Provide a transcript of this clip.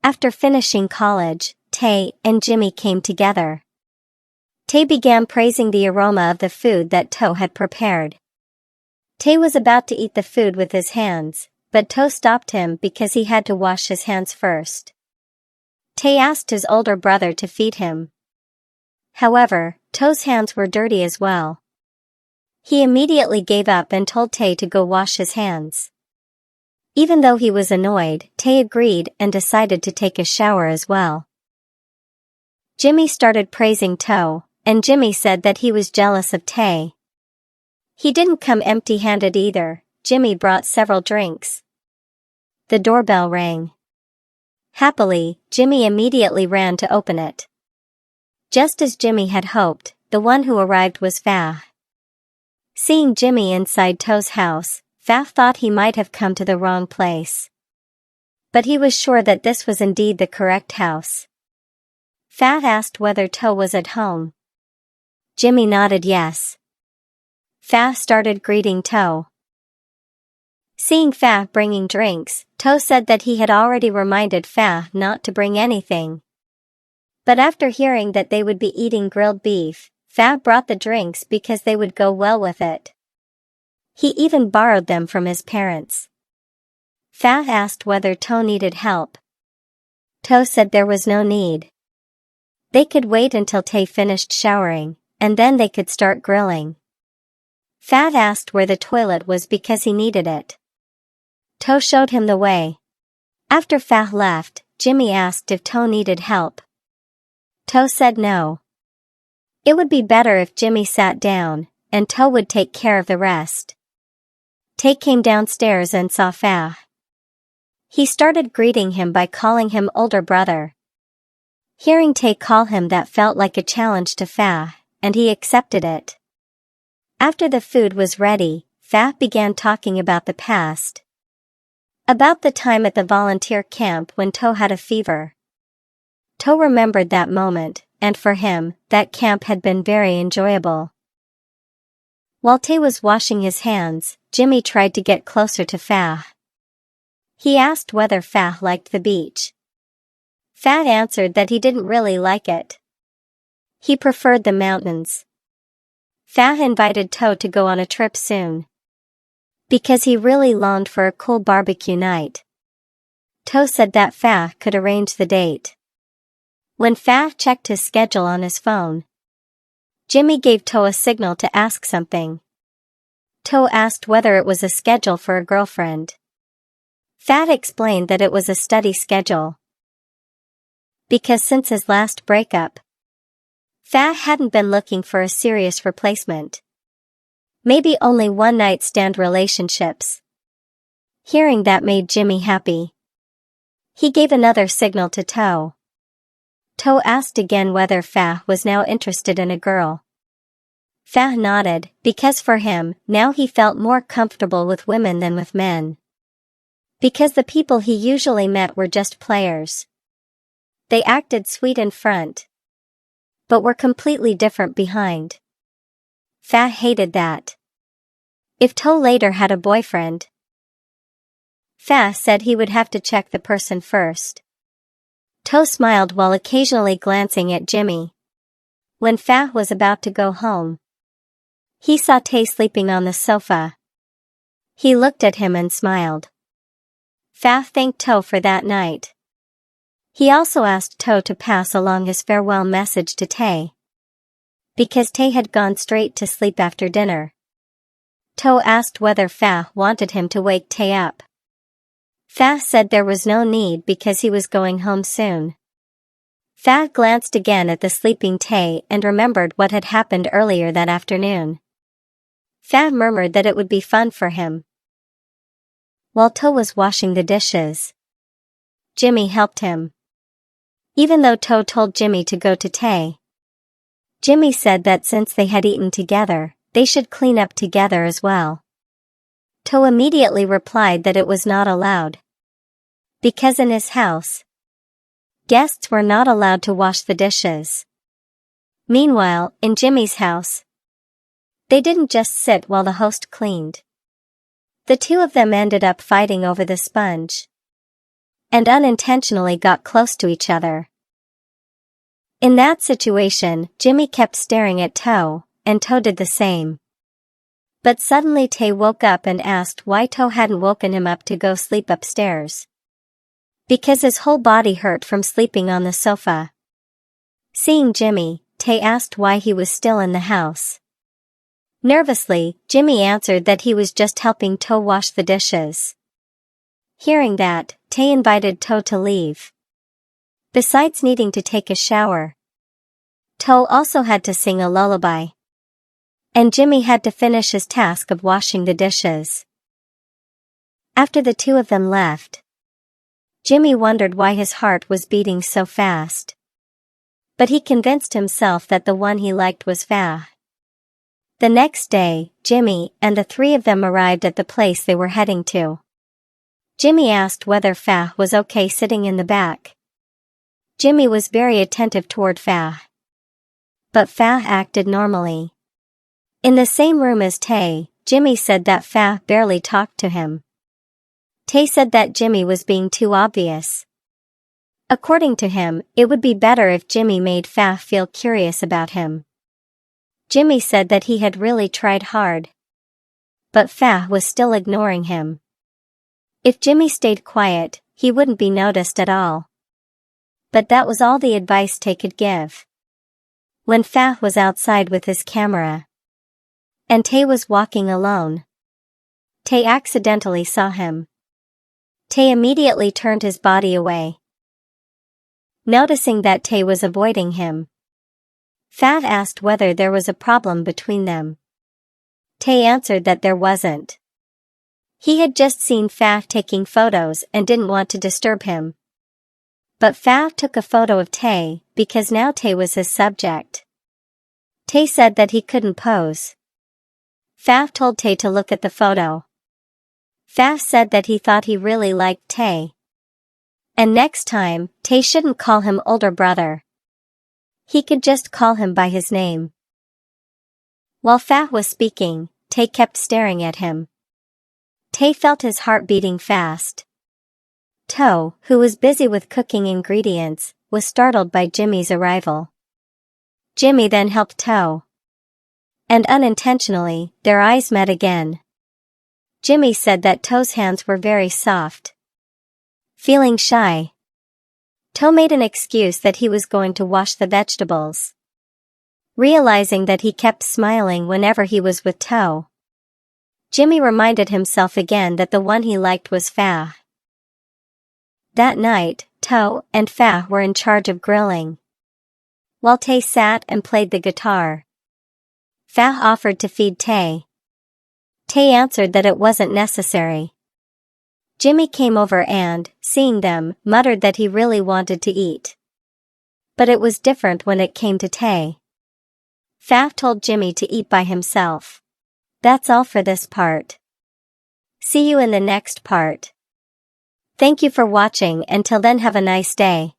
After finishing college, Tay and Jimmy came together. Tay began praising the aroma of the food that To had prepared. Tay was about to eat the food with his hands, but To stopped him because he had to wash his hands first. Tay asked his older brother to feed him. However, To's hands were dirty as well. He immediately gave up and told Tay to go wash his hands. Even though he was annoyed, Tay agreed and decided to take a shower as well. Jimmy started praising To, and Jimmy said that he was jealous of Tay. He didn't come empty-handed either. Jimmy brought several drinks. The doorbell rang. Happily, Jimmy immediately ran to open it. Just as Jimmy had hoped, the one who arrived was Fah. Seeing Jimmy inside To's house, Fah thought he might have come to the wrong place. But he was sure that this was indeed the correct house. Fah asked whether To was at home. Jimmy nodded yes. Fah started greeting To. Seeing Fah bringing drinks, To said that he had already reminded Fah not to bring anything. But after hearing that they would be eating grilled beef, Fah brought the drinks because they would go well with it. He even borrowed them from his parents. Fah asked whether To needed help. To said there was no need. They could wait until Tay finished showering, and then they could start grilling. Fah asked where the toilet was because he needed it. To showed him the way. After Fah left, Jimmy asked if To needed help. To said no. It would be better if Jimmy sat down, and To would take care of the rest. Tay came downstairs and saw Fah. He started greeting him by calling him older brother. Hearing Tay call him that felt like a challenge to Fah, and he accepted it. After the food was ready, Fah began talking about the past. About the time at the volunteer camp when To had a fever. To remembered that moment, and for him, that camp had been very enjoyable. While Tay was washing his hands, Jimmy tried to get closer to Fah. He asked whether Fah liked the beach. Fah answered that he didn't really like it. He preferred the mountains. Fah invited To to go on a trip soon. Because he really longed for a cool barbecue night. To said that Fah could arrange the date. When Fah checked his schedule on his phone, Jimmy gave To a signal to ask something. To asked whether it was a schedule for a girlfriend. Fah explained that it was a study schedule. Because since his last breakup, Fah hadn't been looking for a serious replacement. Maybe only one-night stand relationships. Hearing that made Jimmy happy. He gave another signal to To. To asked again whether Fah was now interested in a girl. Fah nodded, because for him, now he felt more comfortable with women than with men. Because the people he usually met were just players. They acted sweet in front, but were completely different behind. Fah hated that. If To later had a boyfriend, Fah said he would have to check the person first. To smiled while occasionally glancing at Jimmy. When Fah was about to go home, he saw Tay sleeping on the sofa. He looked at him and smiled. Fah thanked To for that night. He also asked To to pass along his farewell message to Tay. Because Tay had gone straight to sleep after dinner. To asked whether Fah wanted him to wake Tay up. Fah said there was no need because he was going home soon. Fah glanced again at the sleeping Tay and remembered what had happened earlier that afternoon. Fah murmured that it would be fun for him. While To was washing the dishes, Jimmy helped him. Even though To told Jimmy to go to Tay, Jimmy said that since they had eaten together, they should clean up together as well. To immediately replied that it was not allowed. Because in his house, guests were not allowed to wash the dishes. Meanwhile, in Jimmy's house, they didn't just sit while the host cleaned. The two of them ended up fighting over the sponge. and unintentionally got close to each other. In that situation, Jimmy kept staring at Toe, and Toe did the same. But suddenly Tay woke up and asked why Toe hadn't woken him up to go sleep upstairs. Because his whole body hurt from sleeping on the sofa. Seeing Jimmy, Tay asked why he was still in the house. Nervously, Jimmy answered that he was just helping Toe wash the dishes. Hearing that, Tay invited Toe to leave. Besides needing to take a shower, Toe also had to sing a lullaby. And Jimmy had to finish his task of washing the dishes. After the two of them left, Jimmy wondered why his heart was beating so fast. But he convinced himself that the one he liked was Fa. The next day, Jimmy and the three of them arrived at the place they were heading to. Jimmy asked whether Fa was okay sitting in the back. Jimmy was very attentive toward Fa. But Fa acted normally. In the same room as Tay, Jimmy said that Fa barely talked to him. Tay said that Jimmy was being too obvious. According to him, it would be better if Jimmy made Fa feel curious about him. Jimmy said that he had really tried hard. But Fa was still ignoring him. If Jimmy stayed quiet, he wouldn't be noticed at all. But that was all the advice Tay could give. When Fa was outside with his camera, and Tay was walking alone, Tay accidentally saw him. Tay immediately turned his body away. Noticing that Tay was avoiding him, Fa asked whether there was a problem between them. Tay answered that there wasn't. He had just seen Fa taking photos and didn't want to disturb him. But Fa took a photo of Tay because now Tay was his subject. Tay said that he couldn't pose. Fa told Tay to look at the photo. Fa said that he thought he really liked Tay. And next time, Tay shouldn't call him older brother. He could just call him by his name. While Fa was speaking, Tay kept staring at him. Tay felt his heart beating fast. Toe, who was busy with cooking ingredients, was startled by Jimmy's arrival. Jimmy then helped Toe. And unintentionally, their eyes met again. Jimmy said that Toe's hands were very soft. Feeling shy, Toe made an excuse that he was going to wash the vegetables. Realizing that he kept smiling whenever he was with Toe, Jimmy reminded himself again that the one he liked was Fa. That night, Toe and Fa were in charge of grilling. While Tay sat and played the guitar, Fa offered to feed Tay. Tay answered that it wasn't necessary. Jimmy came over and, seeing them, muttered that he really wanted to eat. But it was different when it came to Tay. Fa told Jimmy to eat by himself. That's all for this part. See you in the next part. Thank you for watching. Until then, have a nice day.